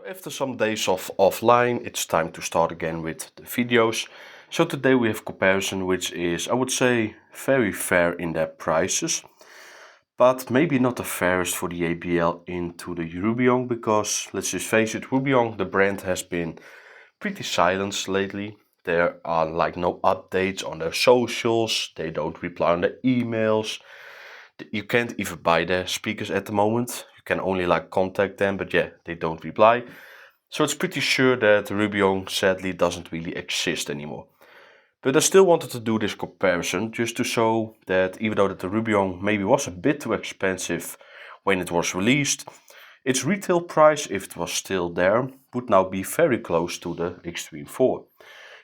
After some days of offline, it's time to start again with the videos. So today we have comparison, which is, I would say, very fair in their prices, but maybe not the fairest for the JBL into the Rubyoung, because let's just face it, Rubyoung, the brand, has been pretty silent lately. There are like no updates on their socials, they don't reply on their emails. You can't even buy their speakers at the moment. You can only like contact them, but yeah, they don't reply. So it's pretty sure that Rubyoung sadly doesn't really exist anymore. But I still wanted to do this comparison just to show that even though that the Rubyoung maybe was a bit too expensive when it was released, its retail price, if it was still there, would now be very close to the Xtreme 4.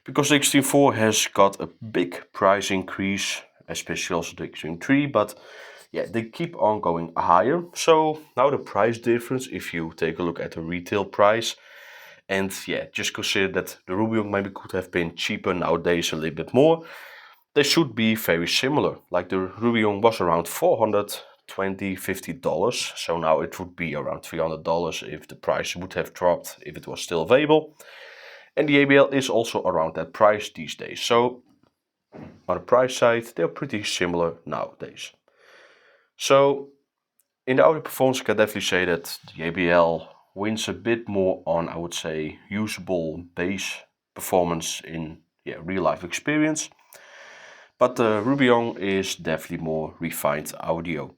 Because the Xtreme 4 has got a big price increase, especially also the Xtreme 3, but yeah, they keep on going higher. So now the price difference, if you take a look at the retail price, and yeah, just consider that the Rubyoung maybe could have been cheaper nowadays a little bit more, they should be very similar. Like the Rubyoung was around $420–$450, so now it would be around $300 if the price would have dropped, if it was still available. And the JBL is also around that price these days. So on the price side, they're pretty similar nowadays. So in the audio performance, I can definitely say that the JBL wins a bit more on, I would say, usable bass performance in real life experience. But the Rubyoung is definitely more refined audio.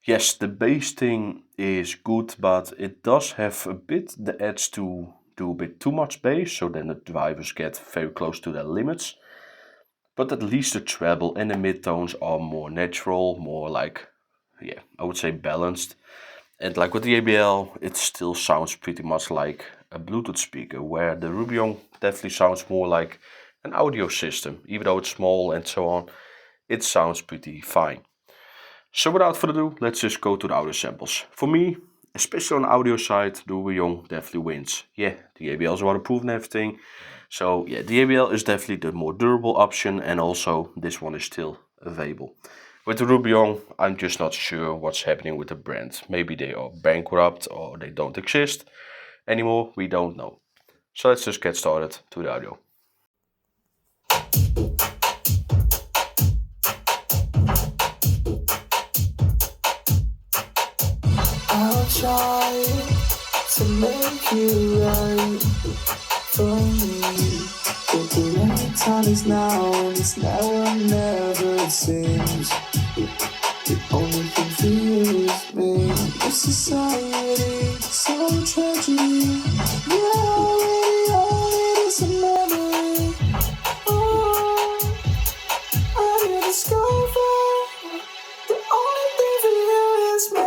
Yes, the bass thing is good, but it does have a bit the edge to do a bit too much bass, so then the drivers get very close to their limits. But at least the treble and the midtones are more natural, more like, I would say balanced. And like with the JBL, it still sounds pretty much like a Bluetooth speaker, where the Rubyoung definitely sounds more like an audio system. Even though it's small and so on, it sounds pretty fine. So without further ado, let's just go to the audio samples. For me, especially on the audio side, the Rubyoung definitely wins. Yeah, the JBL is waterproof and everything. So yeah, the JBL is definitely the more durable option, and also this one is still available. With the Rubyoung, I'm just not sure what's happening with the brand. Maybe they are bankrupt or they don't exist anymore, we don't know. So let's just get started to the audio. I'll try to make you right for me. But the right time is now, and it's never it seems. The only thing for you is me. This society, so tragedy. Yeah, all it is a memory. Oh, I discover the only thing for you is me.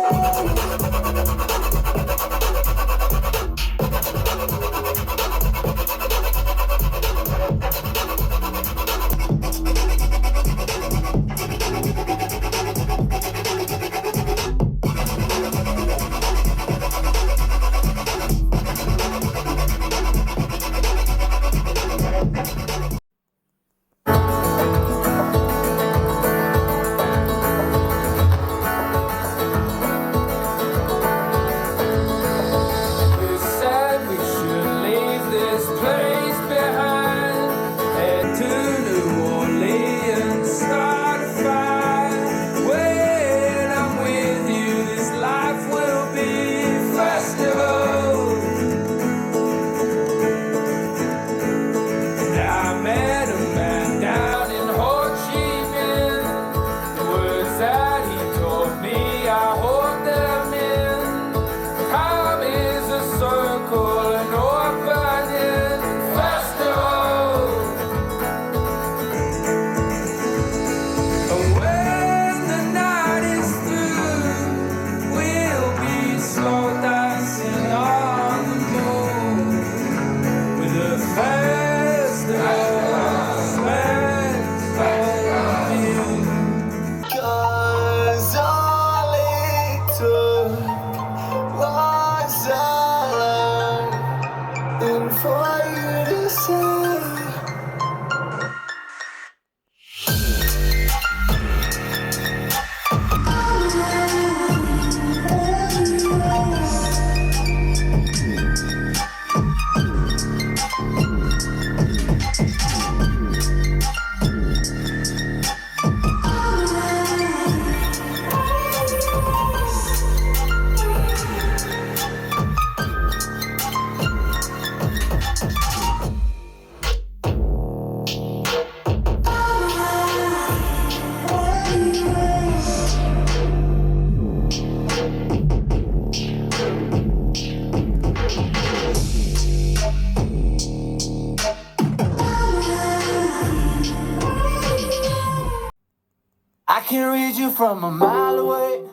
can read you from a mile away.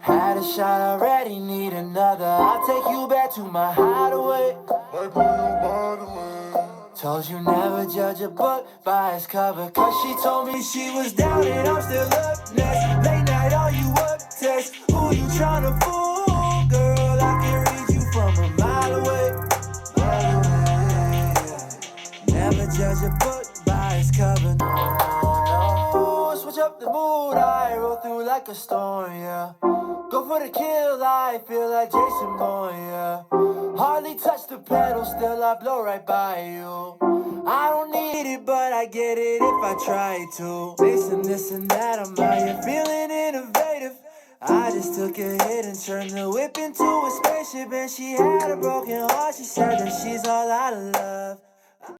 Had a shot already, need another. I'll take you back to my hideaway. Told you never judge a book by its cover, cause she told me she was down and I'm still up next. Late night, all you up text. Who you tryna fool, girl? I can read you from a mile away. Never judge a book by its cover, no, no. Switch up the mood, I roll through like a storm, yeah. Go for the kill, I feel like Jason Bourne, yeah. Hardly touch the pedal, still I blow right by you. I don't need it, but I get it if I try to. Facing this and that, I'm out here feeling innovative. I just took a hit and turned the whip into a spaceship, and she had a broken heart. She said that she's all out of love.